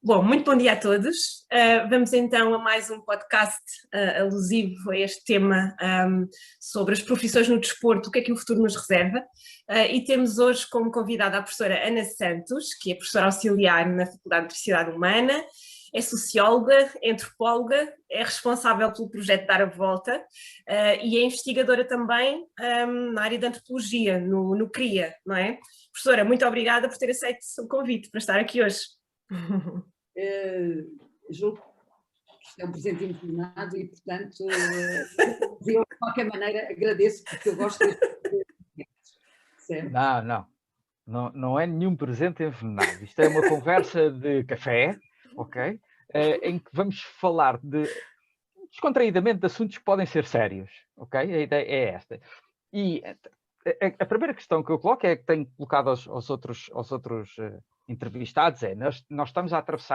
Bom, muito bom dia a todos. Vamos então a mais um podcast alusivo a este tema sobre as profissões no desporto, o que é que o futuro nos reserva. E temos hoje como convidada a professora Ana Santos, que é professora auxiliar na Faculdade de Diversidade Humana, é socióloga, é antropóloga, é responsável pelo projeto Dar a Volta e é investigadora também na área da antropologia, no CRIA, não é? Professora, muito obrigada por ter aceito o convite para estar aqui hoje. Julgo que isto é um presente envenenado e, portanto, eu de qualquer maneira agradeço, porque eu gosto deste certo? Não é nenhum presente envenenado. Isto é uma conversa de café, ok? Em que vamos falar descontraídamente de assuntos que podem ser sérios, ok? A ideia é esta. E a primeira questão que eu coloco é que tenho colocado aos outros entrevistados nós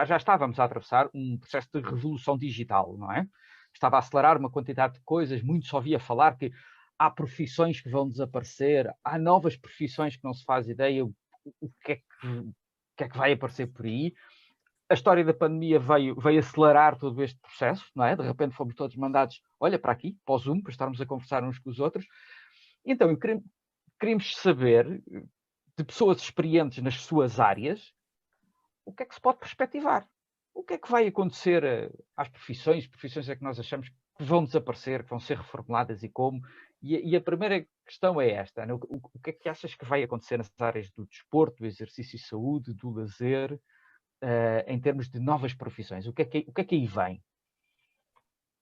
já estávamos a atravessar um processo de revolução digital, não é? Estava a acelerar uma quantidade de coisas, muito só ouvia falar que há profissões que vão desaparecer, há novas profissões que não se faz ideia o que é que vai aparecer por aí. A história da pandemia veio acelerar todo este processo, não é? De repente fomos todos mandados, olha para aqui, para o Zoom, para estarmos a conversar uns com os outros. Então, queríamos saber, de pessoas experientes nas suas áreas, o que é que se pode perspectivar? O que é que vai acontecer às profissões é que nós achamos que vão desaparecer, que vão ser reformuladas e como? E a primeira questão é esta, Ana, o que é que achas que vai acontecer nas áreas do desporto, do exercício e saúde, do lazer, em termos de novas profissões? O que é que aí vem?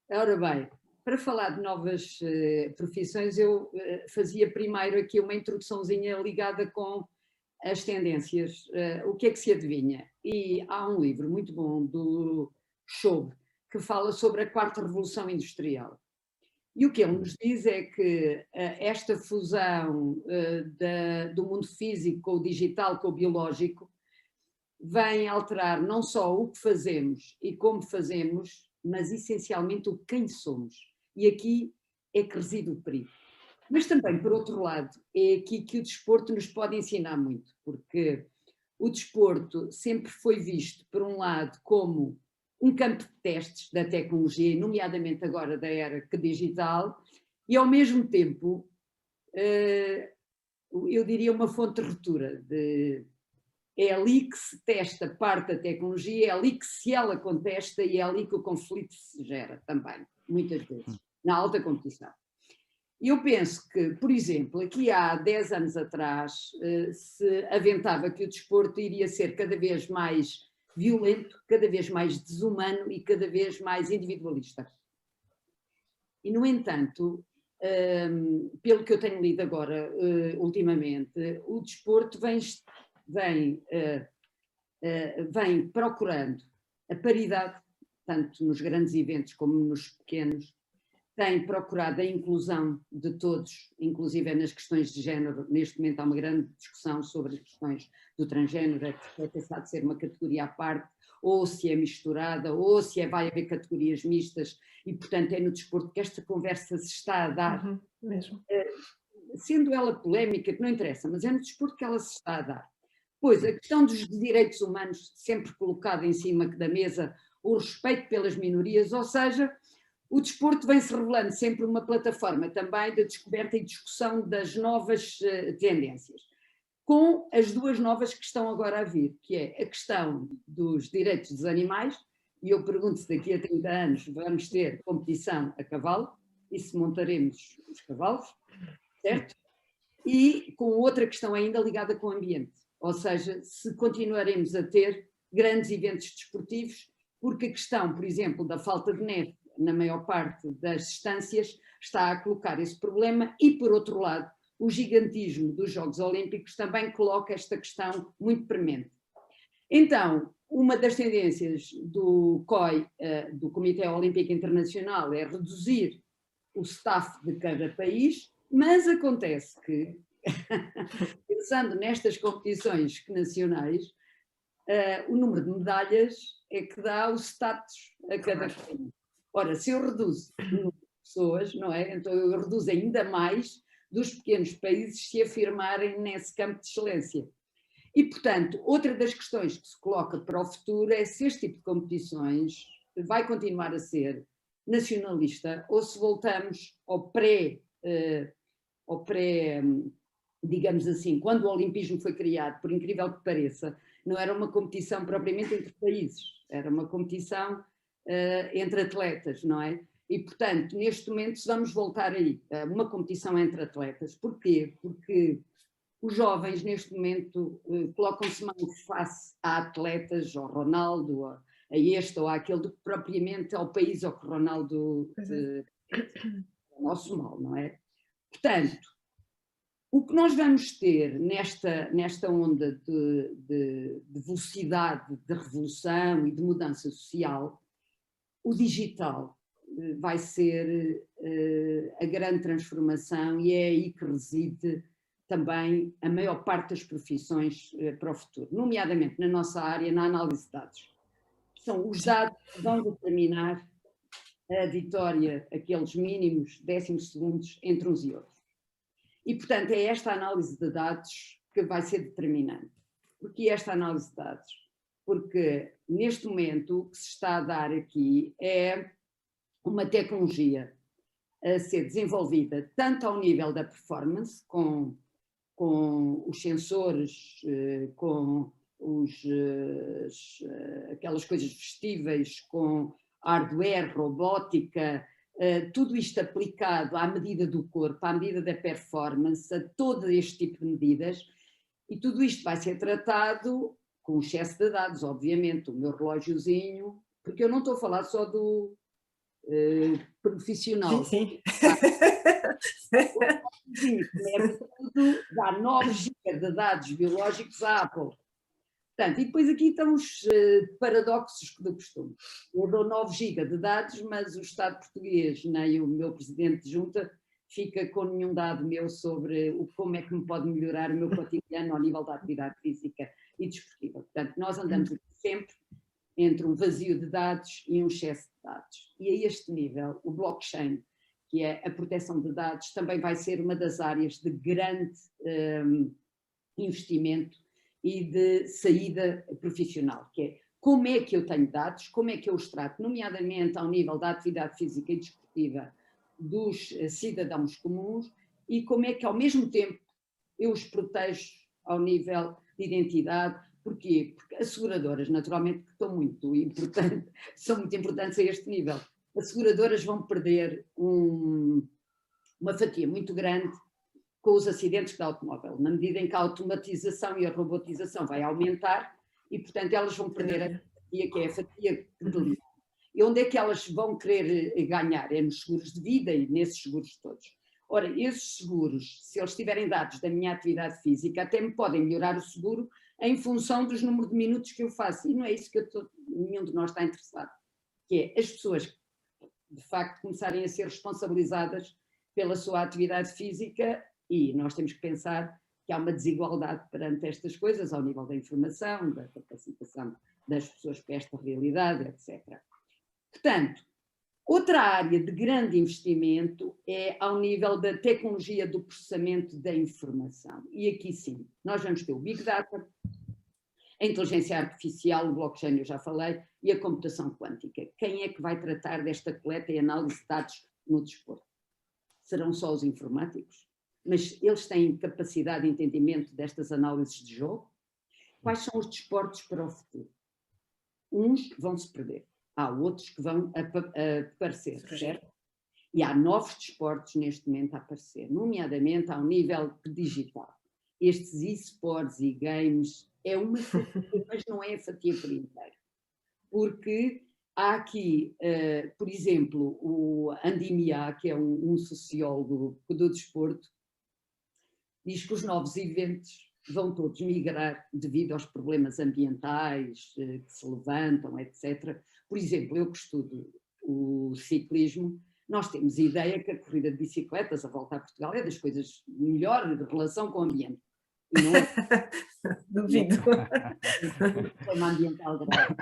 Ora bem, para falar de novas profissões, eu fazia primeiro aqui uma introduçãozinha ligada com as tendências, o que é que se adivinha? E há um livro muito bom do Schoub que fala sobre a quarta revolução industrial. E o que ele nos diz é que esta fusão do mundo físico com o digital, com o biológico, vem alterar não só o que fazemos e como fazemos, mas essencialmente o quem somos. E aqui é que reside o perigo. Mas também, por outro lado, é aqui que o desporto nos pode ensinar muito, porque o desporto sempre foi visto, por um lado, como um campo de testes da tecnologia, nomeadamente agora da era digital, e ao mesmo tempo, eu diria uma fonte de ruptura. É ali que se testa parte da tecnologia, é ali que se ela contesta e é ali que o conflito se gera também, muitas vezes, na alta competição. Eu penso que, por exemplo, aqui há 10 anos atrás se aventava que o desporto iria ser cada vez mais violento, cada vez mais desumano e cada vez mais individualista. E, no entanto, pelo que eu tenho lido agora, ultimamente, o desporto vem procurando a paridade, tanto nos grandes eventos como nos pequenos, tem procurado a inclusão de todos, inclusive nas questões de género. Neste momento há uma grande discussão sobre as questões do transgénero, que é pensado ser uma categoria à parte, ou se é misturada, ou se vai haver categorias mistas, e portanto é no desporto que esta conversa se está a dar, mesmo. Sendo ela polémica, que não interessa, mas é no desporto que ela se está a dar. Pois, a questão dos direitos humanos, sempre colocada em cima da mesa, o respeito pelas minorias, ou seja, o desporto vem-se revelando sempre uma plataforma também de descoberta e discussão das novas tendências, com as duas novas que estão agora a vir, que é a questão dos direitos dos animais, e eu pergunto se daqui a 30 anos vamos ter competição a cavalo, e se montaremos os cavalos, certo? E com outra questão ainda ligada com o ambiente, ou seja, se continuaremos a ter grandes eventos desportivos, porque a questão, por exemplo, da falta de neve na maior parte das distâncias está a colocar esse problema e, por outro lado, o gigantismo dos Jogos Olímpicos também coloca esta questão muito premente. Então, uma das tendências do COI, do Comitê Olímpico Internacional, é reduzir o staff de cada país, mas acontece que, pensando nestas competições nacionais, o número de medalhas é que dá o status a cada país. Ora, se eu reduzo o número de pessoas, não é? Então eu reduzo ainda mais dos pequenos países se afirmarem nesse campo de excelência. E, portanto, outra das questões que se coloca para o futuro é se este tipo de competições vai continuar a ser nacionalista ou se voltamos ao digamos assim, quando o olimpismo foi criado, por incrível que pareça, não era uma competição propriamente entre países, era uma competição entre atletas, não é? E, portanto, neste momento, se vamos voltar aí, uma competição entre atletas. Porquê? Porque os jovens, neste momento, colocam-se mais face a atletas, ao Ronaldo, a este ou àquele, do que propriamente ao país ao que o Ronaldo é o nosso mal, não é? Portanto, o que nós vamos ter nesta onda de velocidade, de revolução e de mudança social, o digital vai ser a grande transformação e é aí que reside também a maior parte das profissões para o futuro, nomeadamente na nossa área, na análise de dados. São os dados que vão determinar a vitória, aqueles mínimos décimos segundos entre uns e outros. E, portanto, é esta análise de dados que vai ser determinante. Porquê esta análise de dados? Porque, neste momento, o que se está a dar aqui é uma tecnologia a ser desenvolvida tanto ao nível da performance, com os sensores, com aquelas coisas vestíveis, com hardware, robótica, tudo isto aplicado à medida do corpo, à medida da performance, a todo este tipo de medidas, e tudo isto vai ser tratado com excesso de dados, obviamente, o meu relógiozinho, porque eu não estou a falar só do profissional. Sim. Tudo dá 9 GB de dados biológicos à Apple. Portanto, e depois aqui estão os paradoxos do costume. Eu dou 9 GB de dados, mas o Estado português, nem o meu presidente de junta, fica com nenhum dado meu sobre como é que me pode melhorar o meu cotidiano ao nível da atividade física e desportiva. Portanto, nós andamos aqui sempre entre um vazio de dados e um excesso de dados. E a este nível, o blockchain, que é a proteção de dados, também vai ser uma das áreas de grande investimento e de saída profissional, que é como é que eu tenho dados, como é que eu os trato, nomeadamente ao nível da atividade física e desportiva dos cidadãos comuns, e como é que ao mesmo tempo eu os protejo ao nível de identidade. Porquê? Porque as seguradoras, naturalmente, que são muito importantes a este nível. As seguradoras vão perder uma fatia muito grande com os acidentes de automóvel, na medida em que a automatização e a robotização vai aumentar e, portanto, elas vão perder a fatia, que é a fatia de e onde é que elas vão querer ganhar? É nos seguros de vida e nesses seguros todos. Ora, esses seguros, se eles tiverem dados da minha atividade física, até me podem melhorar o seguro em função dos números de minutos que eu faço. E não é isso que nenhum de nós está interessado. Que é as pessoas, de facto, começarem a ser responsabilizadas pela sua atividade física, e nós temos que pensar que há uma desigualdade perante estas coisas, ao nível da informação, da capacitação das pessoas para esta realidade, etc. Portanto, outra área de grande investimento é ao nível da tecnologia do processamento da informação. E aqui sim, nós vamos ter o Big Data, a inteligência artificial, o blockchain eu já falei, e a computação quântica. Quem é que vai tratar desta coleta e análise de dados no desporto? Serão só os informáticos? Mas eles têm capacidade de entendimento destas análises de jogo? Quais são os desportos para o futuro? Uns vão se perder. Há outros que vão aparecer, certo? E há novos desportos neste momento a aparecer, nomeadamente ao nível digital. Estes esports e games é uma fatia, mas não é a fatia por inteiro. Porque há aqui, por exemplo, o Andy Mia, que é um sociólogo do desporto, diz que os novos eventos vão todos migrar devido aos problemas ambientais que se levantam, etc. Por exemplo, eu que estudo o ciclismo, nós temos a ideia que a corrida de bicicletas, a volta a Portugal, é das coisas melhor de relação com o ambiente. E não é. Duvido. É uma ambiental grave.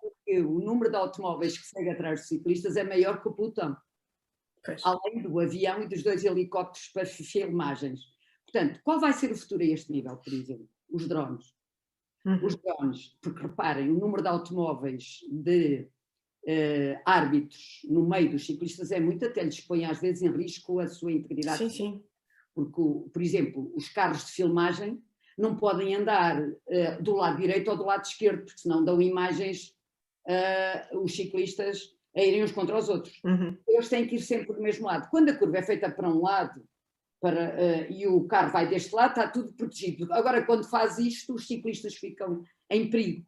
Porque o número de automóveis que segue atrás dos ciclistas é maior que o pelotão. Pois. Além do avião e dos 2 helicópteros para filmagens. Portanto, qual vai ser o futuro a este nível, por exemplo? os drones. Os drones, porque reparem, o número de automóveis de árbitros no meio dos ciclistas é muito, até lhes põe às vezes em risco a sua integridade. Sim, sim. Porque, por exemplo, os carros de filmagem não podem andar do lado direito ou do lado esquerdo, porque senão dão imagens os ciclistas a irem uns contra os outros. Eles têm que ir sempre do mesmo lado. Quando a curva é feita para um lado e o carro vai deste lado, está tudo protegido. Agora, quando faz isto, os ciclistas ficam em perigo.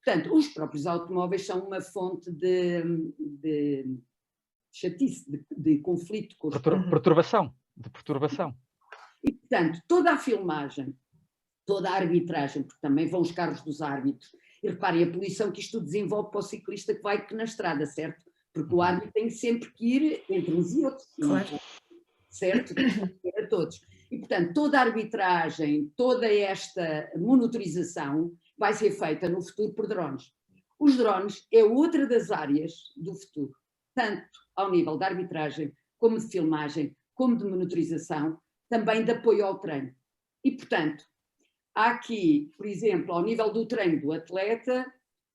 Portanto, os próprios automóveis são uma fonte de chatice, de conflito com os perturbação. E, portanto, toda a filmagem, toda a arbitragem, porque também vão os carros dos árbitros, e reparem a poluição que isto desenvolve para o ciclista que vai na estrada, certo? Porque o árbitro tem sempre que ir entre uns e outros, claro. certo? A todos. E, portanto, toda a arbitragem, toda esta monitorização vai ser feita no futuro por drones. Os drones é outra das áreas do futuro, tanto ao nível da arbitragem, como de filmagem, como de monitorização, também de apoio ao treino. E, portanto, há aqui, por exemplo, ao nível do treino do atleta,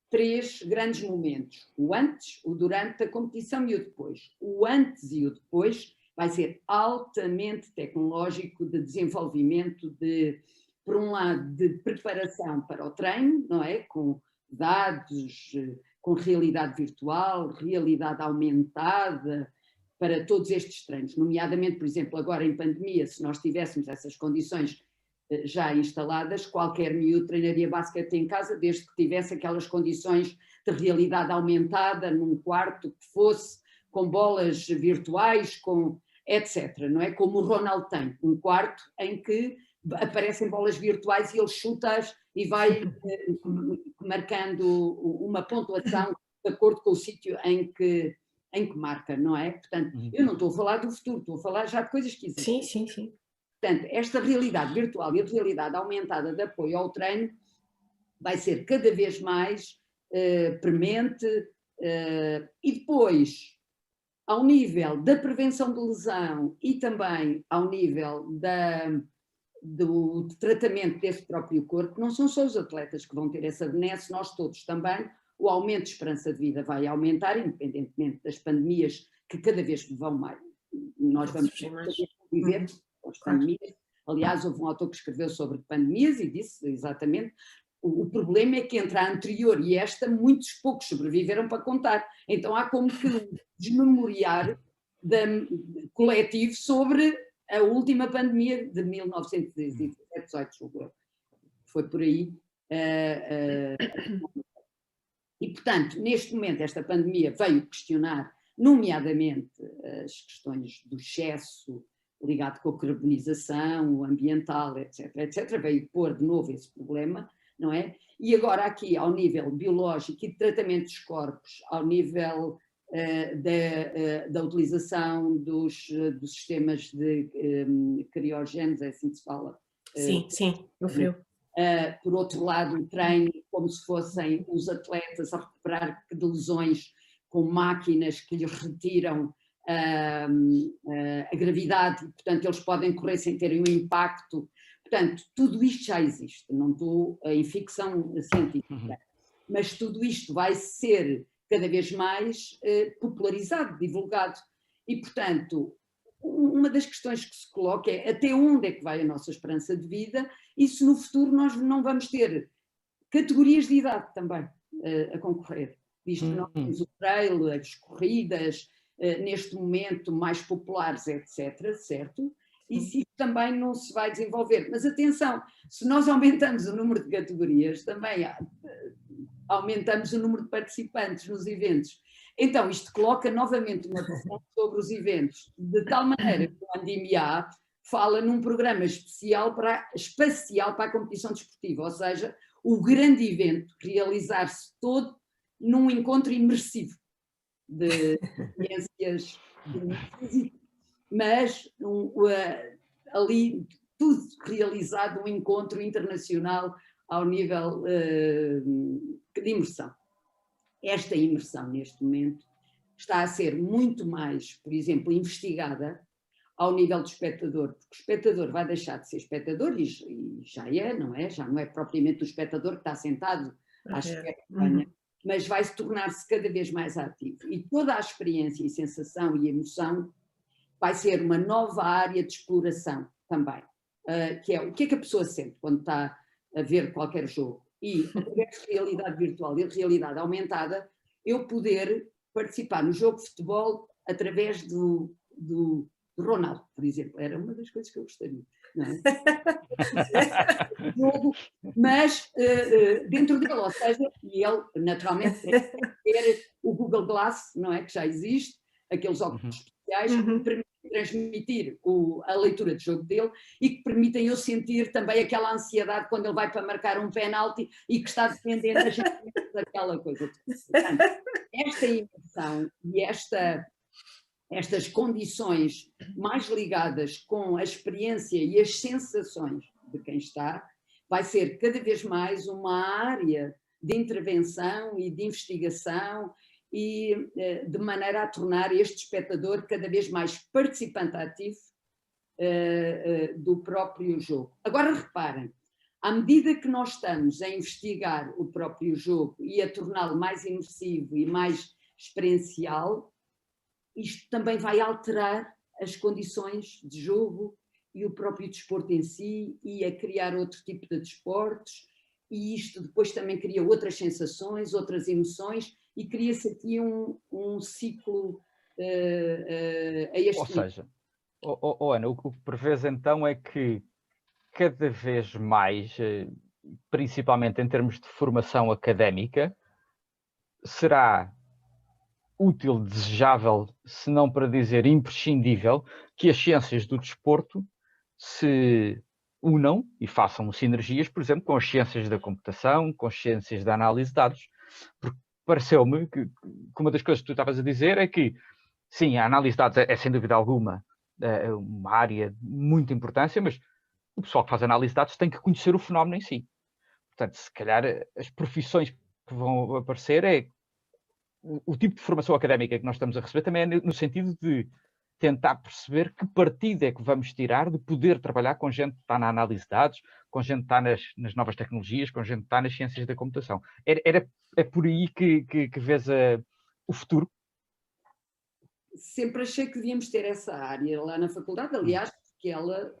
3 grandes momentos. O antes, o durante a competição e o depois. O antes e o depois vai ser altamente tecnológico, de desenvolvimento, por um lado, de preparação para o treino, não é? Com dados, com realidade virtual, realidade aumentada, para todos estes treinos. Nomeadamente, por exemplo, agora em pandemia, se nós tivéssemos essas condições já instaladas, qualquer miúdo treinaria basquete em casa, desde que tivesse aquelas condições de realidade aumentada, num quarto que fosse, com bolas virtuais, com etc. Não é? Como o Ronaldo tem, um quarto em que aparecem bolas virtuais e ele chuta-as e vai marcando uma pontuação de acordo com o sítio em que marca, não é? Portanto, eu não estou a falar do futuro, estou a falar já de coisas que existem. Sim, sim, sim. Portanto, esta realidade virtual e a realidade aumentada de apoio ao treino vai ser cada vez mais premente e depois, ao nível da prevenção de lesão e também ao nível do tratamento desse próprio corpo, não são só os atletas que vão ter essa benesse, nós todos também. O aumento de esperança de vida vai aumentar, independentemente das pandemias que cada vez vão mais. Nós vamos viver com as pandemias. Aliás, houve um autor que escreveu sobre pandemias e disse exatamente o problema é que entre a anterior e esta, muitos poucos sobreviveram para contar. Então há como que um desmemoriar coletivo sobre a última pandemia de 1917-18, foi por aí. E, portanto, neste momento, esta pandemia veio questionar, nomeadamente, as questões do excesso ligado com a carbonização ambiental, etc., etc., veio pôr de novo esse problema, não é? E agora aqui, ao nível biológico e de tratamento dos corpos, ao nível da utilização dos sistemas de criogéneos, é assim que se fala? Sim, sim, no frio. Por outro lado, o treino como se fossem os atletas a recuperar de lesões com máquinas que lhes retiram a gravidade, portanto eles podem correr sem terem um impacto. Portanto, tudo isto já existe, não estou em ficção científica, mas tudo isto vai ser cada vez mais popularizado, divulgado. E, portanto, uma das questões que se coloca é até onde é que vai a nossa esperança de vida e se no futuro nós não vamos ter categorias de idade também a concorrer. Visto que nós temos o trail, as corridas, neste momento mais populares, etc., certo? E se isso também não se vai desenvolver. Mas atenção, se nós aumentamos o número de categorias, também aumentamos o número de participantes nos eventos. Então, isto coloca novamente uma pressão sobre os eventos, de tal maneira que o ANDIMIA fala num programa espacial para a competição desportiva, ou seja, o grande evento realizar-se todo num encontro imersivo de ciências, mas ali tudo realizado, um encontro internacional ao nível de imersão. Esta imersão, neste momento, está a ser muito mais, por exemplo, investigada ao nível do espectador, porque o espectador vai deixar de ser espectador e já é, não é? Já não é propriamente o espectador que está sentado à espera que venha, mas vai-se tornar-se cada vez mais ativo. E toda a experiência e sensação e emoção vai ser uma nova área de exploração também, que é o que é que a pessoa sente quando está a ver qualquer jogo. E, através de realidade virtual e de realidade aumentada, eu poder participar no jogo de futebol através do Ronaldo, por exemplo. Era uma das coisas que eu gostaria. Não é? Mas dentro dele, ou seja, e ele naturalmente ter o Google Glass, não é, que já existe, aqueles óculos especiais que permitem transmitir a leitura de jogo dele e que permitem eu sentir também aquela ansiedade quando ele vai para marcar um penalti e que está dependendo daquela coisa. Portanto, esta emoção e estas condições mais ligadas com a experiência e as sensações de quem está, vai ser cada vez mais uma área de intervenção e de investigação e de maneira a tornar este espectador cada vez mais participante ativo do próprio jogo. Agora reparem, à medida que nós estamos a investigar o próprio jogo e a torná-lo mais imersivo e mais experiencial, isto também vai alterar as condições de jogo e o próprio desporto em si, e a criar outro tipo de desportos, e isto depois também cria outras sensações, outras emoções, e cria-se aqui um ciclo a este Ou seja, Ana, o que prevês então é que cada vez mais, principalmente em termos de formação académica, será útil, desejável, se não para dizer imprescindível, que as ciências do desporto se unam e façam sinergias, por exemplo, com as ciências da computação, com as ciências da análise de dados. Porque pareceu-me que uma das coisas que tu estavas a dizer é que, sim, a análise de dados é sem dúvida alguma uma área de muita importância, mas o pessoal que faz análise de dados tem que conhecer o fenómeno em si. Portanto, se calhar as profissões que vão aparecer é o tipo de formação académica que nós estamos a receber também é no sentido de tentar perceber que partido é que vamos tirar de poder trabalhar com gente que está na análise de dados, com gente que está nas novas tecnologias, com gente que está nas ciências da computação. É por aí que vês o futuro? Sempre achei que devíamos ter essa área lá na faculdade, aliás, porque ela,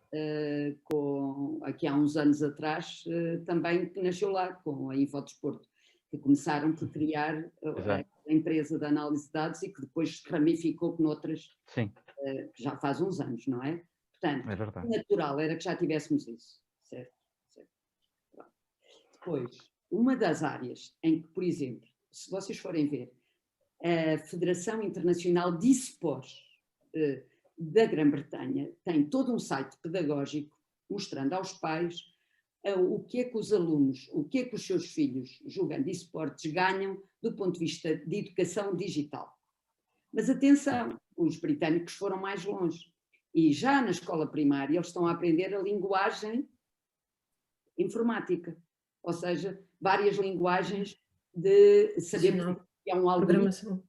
aqui há uns anos atrás, também nasceu lá com a Infodesporto, que começaram por criar a empresa de análise de dados e que depois ramificou noutras, que já faz uns anos, não é? Portanto, o natural era que já tivéssemos isso, certo? Depois, uma das áreas em que, por exemplo, se vocês forem ver, a Federação Internacional de eSports da Grã-Bretanha tem todo um site pedagógico mostrando aos pais o que é que os alunos, o que é que os seus filhos jogando esportes ganham do ponto de vista de educação digital. Mas atenção, os britânicos foram mais longe e já na escola primária eles estão a aprender a linguagem informática, ou seja, várias linguagens de saber que é um algoritmo.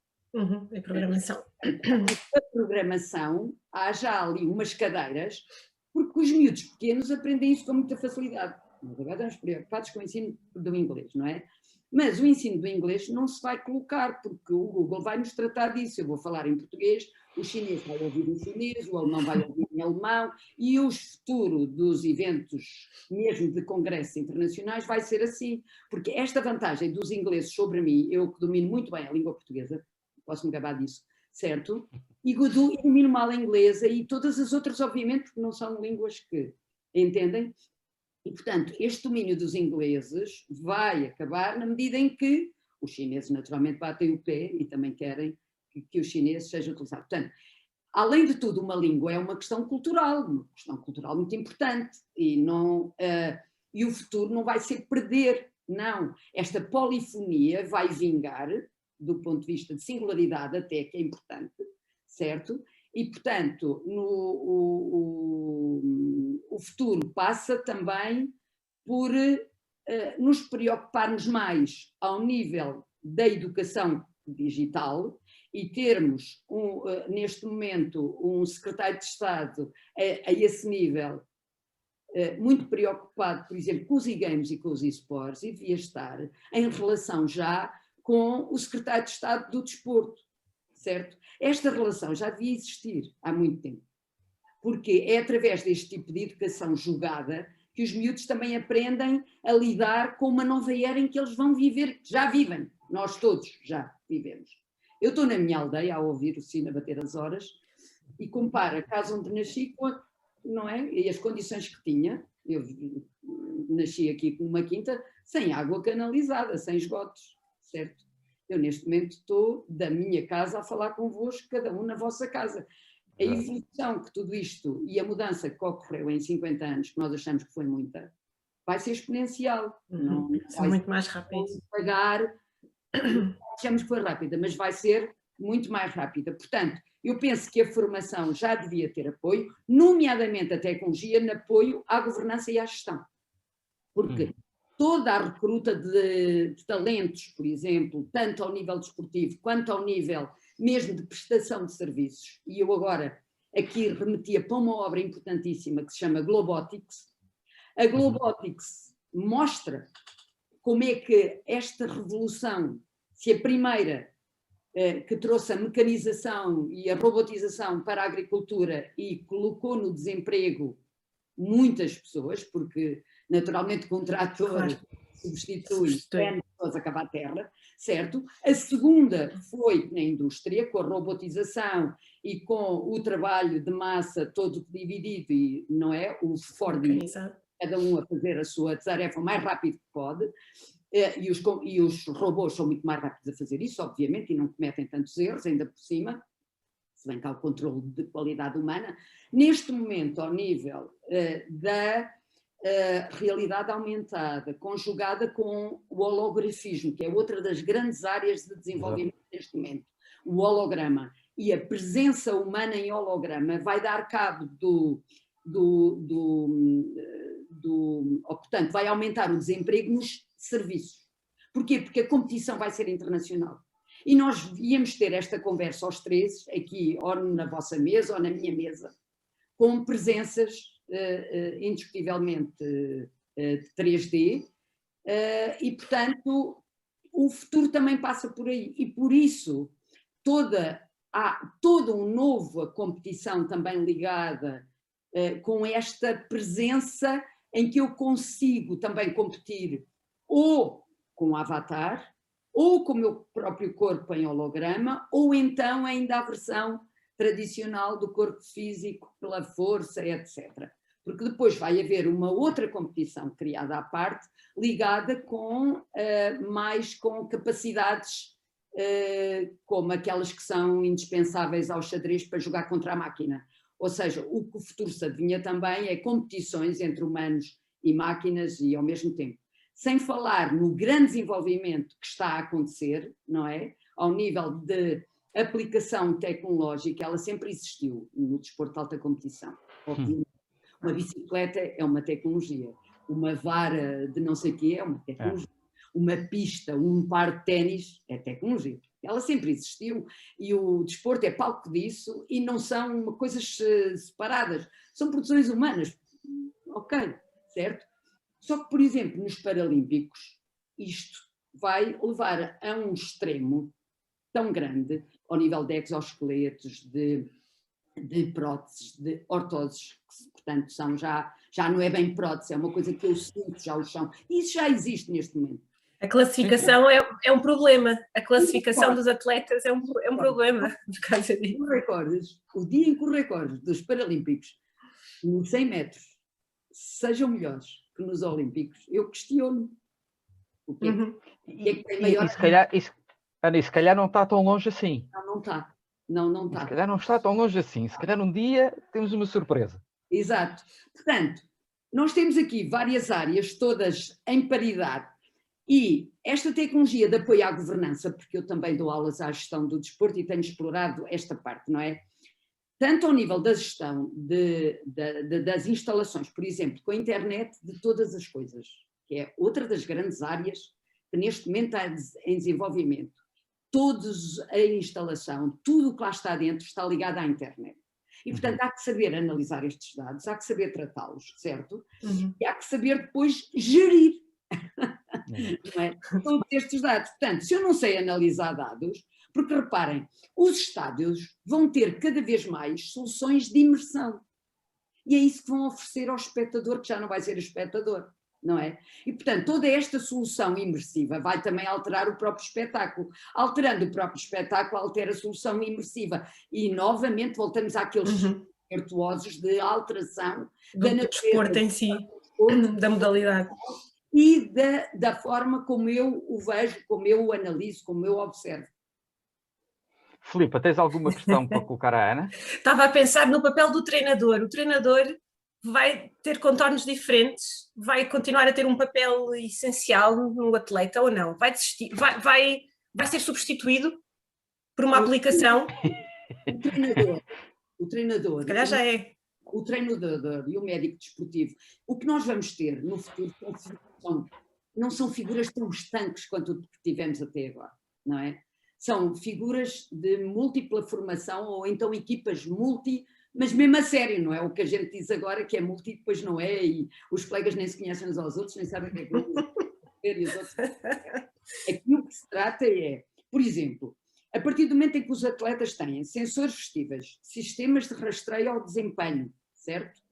E programação. A programação, há já ali umas cadeiras, porque os miúdos pequenos aprendem isso com muita facilidade. Nós agora estamos preocupados com o ensino do inglês, não é? Mas o ensino do inglês não se vai colocar, porque o Google vai nos tratar disso. Eu vou falar em português, o chinês vai ouvir em chinês, o alemão vai ouvir em alemão, e o futuro dos eventos, mesmo de congressos internacionais, vai ser assim. Porque esta vantagem dos ingleses sobre mim, eu que domino muito bem a língua portuguesa, posso me gabar disso, certo? E domino mal a inglesa e todas as outras, obviamente, porque não são línguas que entendem. E, portanto, este domínio dos ingleses vai acabar na medida em que os chineses naturalmente batem o pé e também querem que o chinês seja utilizado. Portanto, além de tudo, uma língua é uma questão cultural muito importante e o futuro não vai ser perder, não. Esta polifonia vai vingar do ponto de vista de singularidade até, que é importante, certo? E, portanto, o futuro passa também por nos preocuparmos mais ao nível da educação digital e termos, neste momento, um secretário de Estado a esse nível, muito preocupado, por exemplo, com os e-games e com os e-sports, e devia estar em relação já com o secretário de Estado do Desporto, certo? Esta relação já devia existir há muito tempo, porque é através deste tipo de educação jogada que os miúdos também aprendem a lidar com uma nova era em que eles vão viver, já vivem, nós todos já vivemos. Eu estou na minha aldeia a ouvir o sino a bater as horas e comparo a casa onde nasci com não é? E as condições que tinha. Eu nasci aqui com uma quinta sem água canalizada, sem esgotos, certo? Eu neste momento estou da minha casa a falar convosco, cada um na vossa casa. A evolução que tudo isto e a mudança que ocorreu em 50 anos, que nós achamos que foi muita, vai ser exponencial. Não vai muito mais rápido. Pagar, achamos que foi rápida, mas vai ser muito mais rápida. Portanto, eu penso que a formação já devia ter apoio, nomeadamente a tecnologia, no apoio à governança e à gestão. Porque toda a recruta de talentos, por exemplo, tanto ao nível desportivo quanto ao nível mesmo de prestação de serviços, e eu agora aqui remetia para uma obra importantíssima que se chama Globotics. A Globotics mostra como é que esta revolução, se a primeira que trouxe a mecanização e a robotização para a agricultura e colocou no desemprego muitas pessoas, porque naturalmente o trator substitui pessoas a cavar a terra, certo? A segunda foi na indústria, com a robotização e com o trabalho de massa todo dividido, e não é? O Ford, cada um a fazer a sua tarefa o mais rápido que pode. E os robôs são muito mais rápidos a fazer isso, obviamente, e não cometem tantos erros, ainda por cima, se bem que há o controle de qualidade humana. Neste momento, ao nível da realidade aumentada, conjugada com o holografismo, que é outra das grandes áreas de desenvolvimento neste momento, o holograma, e a presença humana em holograma vai dar cabo portanto, vai aumentar o desemprego nos serviços. Porquê? Porque a competição vai ser internacional. E nós íamos ter esta conversa aos três, aqui, ou na vossa mesa, ou na minha mesa, com presenças indiscutivelmente 3D, e, portanto, o futuro também passa por aí. E, por isso, há toda uma nova competição também ligada com esta presença em que eu consigo também competir ou com o avatar, ou com o meu próprio corpo em holograma, ou então ainda a versão tradicional do corpo físico pela força, etc. Porque depois vai haver uma outra competição criada à parte, ligada mais com capacidades como aquelas que são indispensáveis ao xadrez para jogar contra a máquina. Ou seja, o que o futuro se adivinha também é competições entre humanos e máquinas e ao mesmo tempo. Sem falar no grande desenvolvimento que está a acontecer, não é? Ao nível de aplicação tecnológica, ela sempre existiu no desporto de alta competição. Uma bicicleta é uma tecnologia, uma vara de não sei o quê é uma tecnologia, uma pista, um par de ténis é tecnologia. Ela sempre existiu e o desporto é palco disso e não são coisas separadas, são produções humanas, ok, certo? Só que, por exemplo, nos Paralímpicos, isto vai levar a um extremo tão grande, ao nível de exoesqueletos, de próteses, de ortoses, que portanto são já não é bem prótese, é uma coisa que eu sinto já o chão. Isso já existe neste momento. A classificação é um problema. A classificação dos atletas é um problema. Por causa disso. O dia em que os recordes dos Paralímpicos nos 100 metros sejam melhores que nos Olímpicos, eu questiono. O que é que tem maior... Se calhar não está tão longe assim. Não está. Não está. Se calhar não está tão longe assim. Se calhar um dia temos uma surpresa. Exato. Portanto, nós temos aqui várias áreas, todas em paridade. E esta tecnologia de apoio à governança, porque eu também dou aulas à gestão do desporto e tenho explorado esta parte, não é? Tanto ao nível da gestão das instalações, por exemplo, com a internet de todas as coisas, que é outra das grandes áreas que neste momento está em desenvolvimento. toda a instalação, tudo o que lá está dentro está ligado à internet. E, portanto, há que saber analisar estes dados, há que saber tratá-los, certo? E há que saber depois gerir não é? Todos estes dados. Portanto, se eu não sei analisar dados, porque reparem, os estádios vão ter cada vez mais soluções de imersão. E é isso que vão oferecer ao espectador, que já não vai ser o espectador, não é? E, portanto, toda esta solução imersiva vai também alterar o próprio espetáculo. Alterando o próprio espetáculo, altera a solução imersiva. E, novamente, voltamos àqueles virtuosos de alteração do desporto em si, da modalidade. E da forma como eu o vejo, como eu o analiso, como eu o observo. Filipa, tens alguma questão para colocar à Ana? Estava a pensar no papel do treinador. O treinador vai ter contornos diferentes, vai continuar a ter um papel essencial no atleta ou não? Vai desistir, vai ser substituído por uma aplicação? O treinador. Se calhar já é. O treinador e o médico desportivo. O que nós vamos ter no futuro não são figuras tão estanques quanto o que tivemos até agora, não é? São figuras de múltipla formação ou então equipas mas mesmo a sério, não é? O que a gente diz agora que é multi e depois não é, e os colegas nem se conhecem uns aos outros, nem sabem o que é que e os outros. Aqui o que se trata é, por exemplo, a partir do momento em que os atletas têm sensores vestíveis, sistemas de rastreio ao desempenho, certo?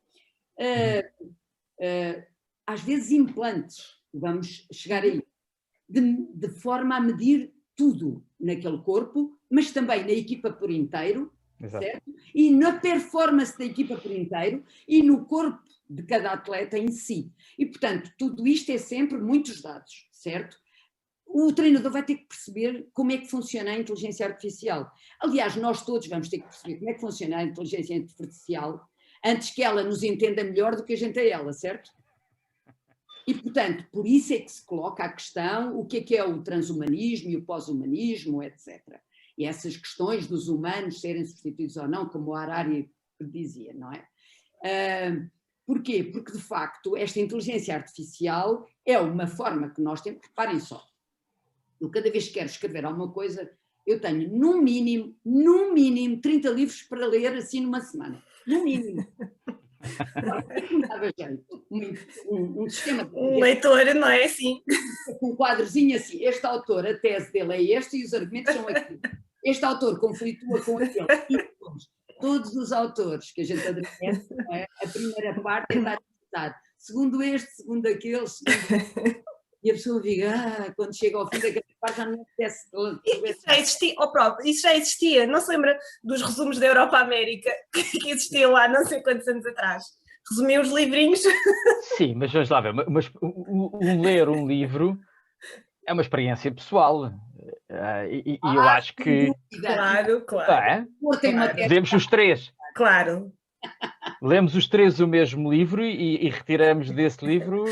Às vezes implantes, vamos chegar aí, de forma a medir tudo naquele corpo, mas também na equipa por inteiro, certo? E na performance da equipa por inteiro e no corpo de cada atleta em si. E, portanto, tudo isto é sempre muitos dados, certo? O treinador vai ter que perceber como é que funciona a inteligência artificial. Aliás, nós todos vamos ter que perceber como é que funciona a inteligência artificial antes que ela nos entenda melhor do que a gente a ela, certo? E, portanto, por isso é que se coloca a questão o que é o transhumanismo e o pós-humanismo, etc. E essas questões dos humanos serem substituídos ou não, como o Harari dizia, não é? Porquê? Porque, de facto, esta inteligência artificial é uma forma que nós temos. Reparem só, eu cada vez que quero escrever alguma coisa, eu tenho, no mínimo, 30 livros para ler assim numa semana. No mínimo. Um sistema de leitor, não é assim? Um quadrozinho assim, este autor, a tese dele é este e os argumentos são aqui. Este autor conflitua com aquele. Todos os autores que a gente admite, é? A primeira parte é estar a citar, segundo este, segundo aquele, e a pessoa diga, quando chega ao fim daquela parte já não apetece. Isso já existia, não se lembra dos resumos da Europa-América que existiam lá não sei quantos anos atrás? Resumiam os livrinhos. Sim, mas vamos lá ver, mas ler um livro é uma experiência pessoal. E eu acho que... Claro. Lemos os três. Claro. Lemos os três o mesmo livro e retiramos desse livro...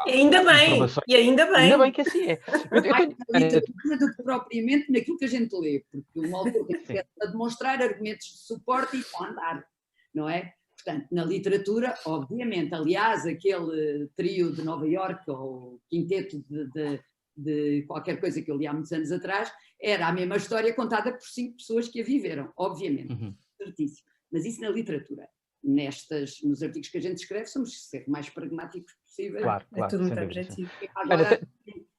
Ainda bem. Ainda bem que assim é. Do que propriamente naquilo que a gente lê, porque um autor tem que demonstrar argumentos de suporte e para andar, não é? Portanto, na literatura, obviamente, aliás, aquele trio de Nova Iorque ou quinteto de qualquer coisa que eu li há muitos anos atrás, era a mesma história contada por 5 pessoas que a viveram, obviamente, certíssimo. Mas isso na literatura. Nos artigos que a gente escreve, somos ser mais pragmáticos possível. Claro, é tudo muito objetivo. Agora,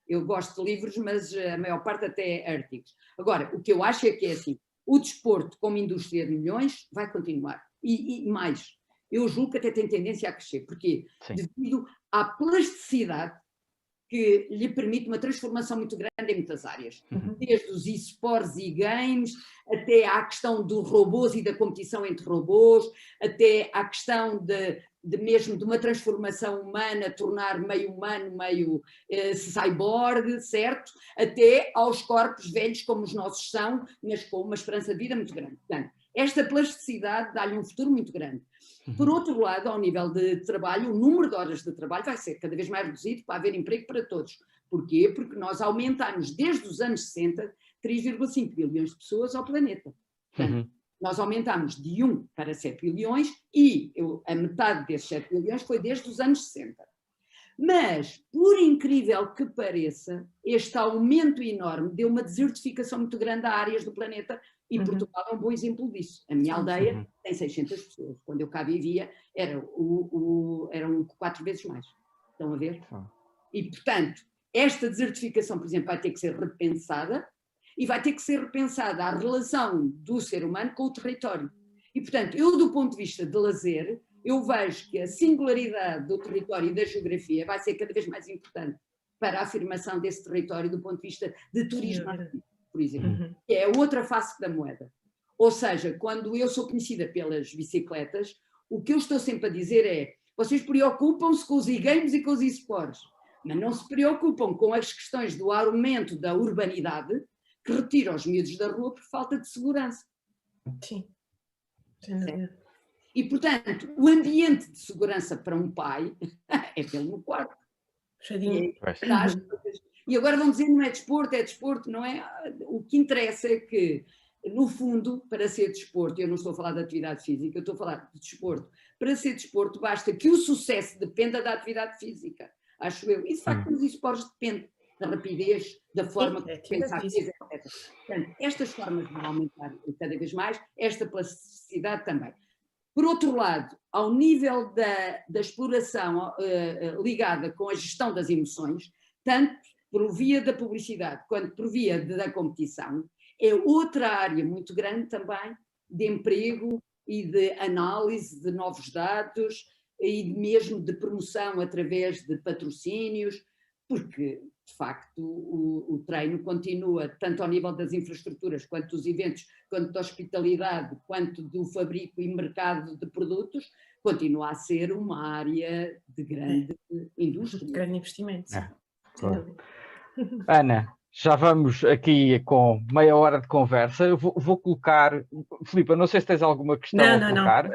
eu gosto de livros, mas a maior parte até é artigos. Agora, o que eu acho é que é assim, o desporto como indústria de milhões vai continuar. E mais, eu julgo que até tem tendência a crescer. Porquê? Sim. Devido à plasticidade que lhe permite uma transformação muito grande em muitas áreas. Desde os esportes e games, até à questão dos robôs e da competição entre robôs, até à questão mesmo de uma transformação humana, tornar meio humano, meio cyborg, certo? Até aos corpos velhos como os nossos são, mas com uma esperança de vida muito grande. Portanto, esta plasticidade dá-lhe um futuro muito grande. Por outro lado, ao nível de trabalho, o número de horas de trabalho vai ser cada vez mais reduzido para haver emprego para todos. Porquê? Porque nós aumentamos desde os anos 60 3,5 bilhões de pessoas ao planeta. Portanto, nós aumentamos de 1 para 7 bilhões e a metade desses 7 bilhões foi desde os anos 60. Mas, por incrível que pareça, este aumento enorme deu uma desertificação muito grande a áreas do planeta e Portugal é um bom exemplo disso. A minha aldeia tem 600 pessoas. Quando eu cá vivia, eram 4 vezes mais. Estão a ver? E, portanto, esta desertificação, por exemplo, vai ter que ser repensada e vai ter que ser repensada a relação do ser humano com o território. E, portanto, eu, do ponto de vista de lazer, eu vejo que a singularidade do território e da geografia vai ser cada vez mais importante para a afirmação desse território do ponto de vista de turismo, por exemplo, que é a outra face da moeda. Ou seja, quando eu sou conhecida pelas bicicletas, o que eu estou sempre a dizer é: vocês preocupam-se com os e-games e com os e-sports, mas não se preocupam com as questões do aumento da urbanidade que retira os miúdos da rua por falta de segurança. Sim. E, portanto, o ambiente de segurança para um pai é tê-lo no quarto. E agora vão dizer: não é desporto, não é? O que interessa é que, no fundo, para ser desporto, eu não estou a falar de atividade física, eu estou a falar de desporto. Para ser desporto, basta que o sucesso dependa da atividade física, acho eu. E, de facto, nos esportes depende da rapidez, da forma como pensar, etc. Portanto, estas formas vão aumentar cada vez mais, esta plasticidade também. Por outro lado, ao nível da exploração ligada com a gestão das emoções, tanto por via da publicidade quanto por via da competição, é outra área muito grande também de emprego e de análise de novos dados e mesmo de promoção através de patrocínios, porque, de facto, o treino continua, tanto ao nível das infraestruturas, quanto dos eventos, quanto da hospitalidade, quanto do fabrico e mercado de produtos, continua a ser uma área de grande indústria. De grande investimento. Claro. Ana, já vamos aqui com meia hora de conversa. Eu vou colocar... Filipe, não sei se tens alguma questão a colocar.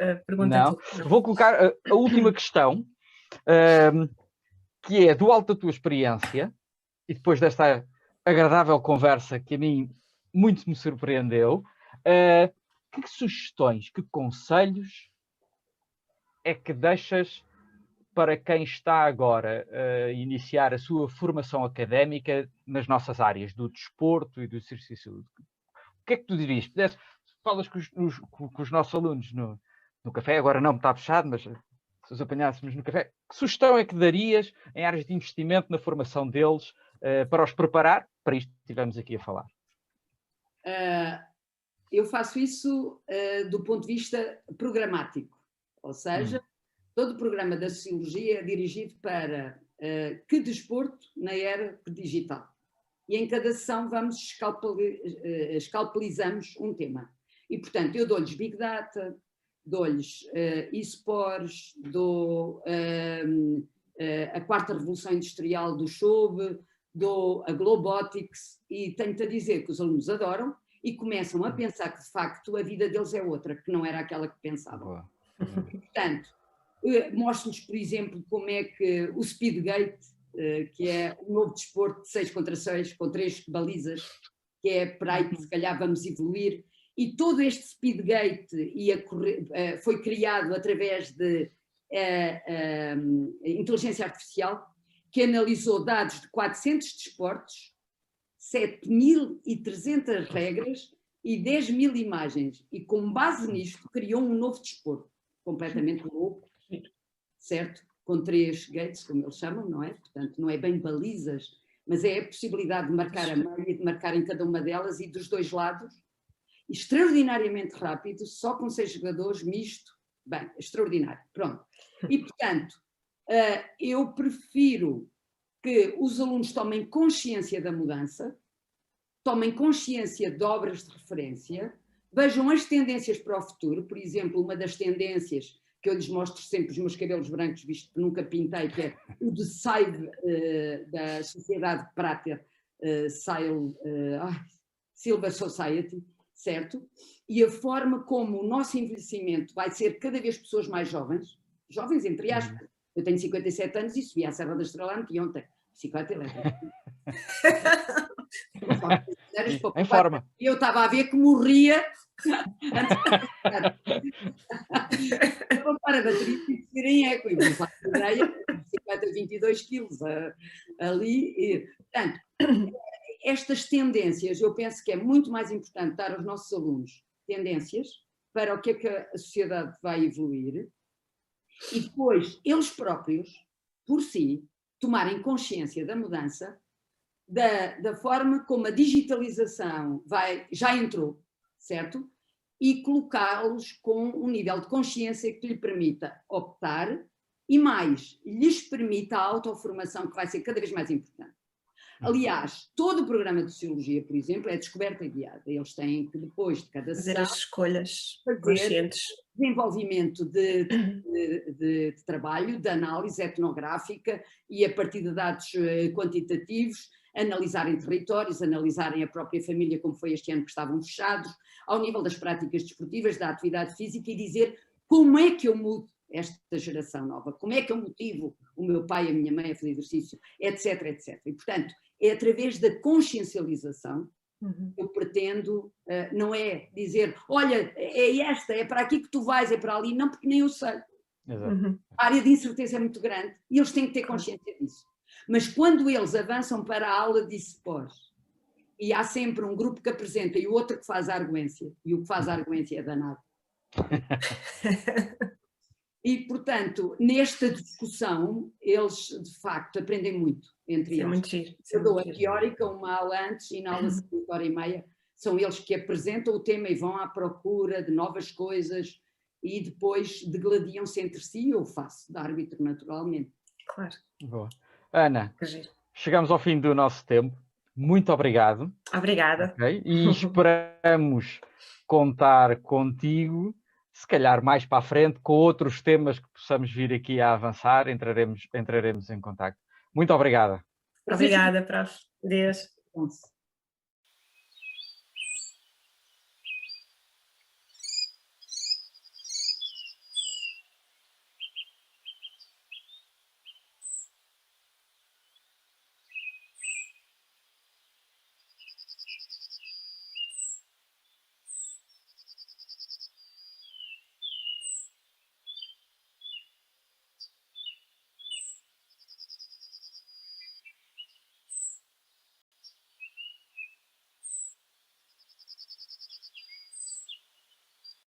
Não. Vou colocar a última questão, que é do alto da tua experiência, e depois desta agradável conversa que a mim muito me surpreendeu, que sugestões, que conselhos é que deixas para quem está agora a iniciar a sua formação académica nas nossas áreas do desporto e do exercício? O que é que tu dirias? Falas com os nossos alunos no café, agora não, está fechado, mas se os apanhássemos no café, que sugestão é que darias em áreas de investimento na formação deles para os preparar para isto que estivemos aqui a falar? Eu faço isso do ponto de vista programático, ou seja, todo o programa da Sociologia é dirigido para que desporto na era digital. E em cada sessão escalpelizamos um tema. E, portanto, eu dou-lhes Big Data, dou-lhes eSports, dou a quarta revolução industrial do Choube, dou a Globotics, e tenho-te a dizer que os alunos adoram e começam a pensar que, de facto, a vida deles é outra, que não era aquela que pensavam. Portanto, mostro-lhes, por exemplo, como é que o Speedgate, que é um novo desporto de 6 contra 6, com 3 balizas, que é para aí que se calhar vamos evoluir, e todo este Speedgate foi criado através de inteligência artificial, que analisou dados de 400 desportos, 7.300 regras e 10.000 imagens, e com base nisto criou um novo desporto, completamente louco, certo? Com 3 gates, como eles chamam, não é? Portanto, não é bem balizas, mas é a possibilidade de marcar a meia e de marcar em cada uma delas e dos dois lados, extraordinariamente rápido, só com 6 jogadores, misto, bem, extraordinário, pronto. E, portanto, eu prefiro que os alunos tomem consciência da mudança, tomem consciência de obras de referência, vejam as tendências para o futuro. Por exemplo, uma das tendências que eu lhes mostro sempre os meus cabelos brancos, visto que nunca pintei, que é o de SAIV, da Sociedade Prater Silver Society, certo? E a forma como o nosso envelhecimento vai ser cada vez pessoas mais jovens entre aspas. Eu tenho 57 anos e subi à Serra da Estrela anteontem, bicicleta elétrica. Em forma. Eu estava a ver que morria. Para a bateria de ser em eco, e não faço ideia, bicicleta 22 quilos ali. E, portanto, estas tendências, eu penso que é muito mais importante dar aos nossos alunos tendências para o que é que a sociedade vai evoluir e depois eles próprios, por si, tomarem consciência da mudança, da forma como a digitalização já entrou, certo? E colocá-los com um nível de consciência que lhe permita optar e mais, lhes permita a autoformação, que vai ser cada vez mais importante. Aliás, todo o programa de Sociologia, por exemplo, é descoberta guiada. Eles têm que, depois de cada Fazer sessão, as escolhas conscientes. Desenvolvimento de trabalho, de análise etnográfica e a partir de dados quantitativos, analisarem territórios, analisarem a própria família, como foi este ano que estavam fechados, ao nível das práticas desportivas, da atividade física e dizer como é que eu mudo esta geração nova, como é que eu motivo o meu pai e a minha mãe a fazer exercício, etc, etc. E, portanto, é através da consciencialização que eu pretendo, não é dizer, olha, é para aqui que tu vais, é para ali, não, porque nem eu sei. Exato. A área de incerteza é muito grande e eles têm que ter consciência disso. Mas quando eles avançam para a aula de pós e há sempre um grupo que apresenta e o outro que faz a arguência, e o que faz a arguência é danado. E, portanto, nesta discussão, eles, de facto, aprendem muito entre eles. Muito giro. Eu dou a teórica, uma aula antes e na aula seguinte, hora e meia, são eles que apresentam o tema e vão à procura de novas coisas e depois degladiam-se entre si, eu faço de árbitro naturalmente. Claro. Boa. Ana, chegamos ao fim do nosso tempo. Muito obrigado. Obrigada. Okay? E esperamos contar contigo, se calhar mais para a frente, com outros temas que possamos vir aqui a avançar, entraremos em contacto. Muito obrigada. Obrigada, prof. Deus.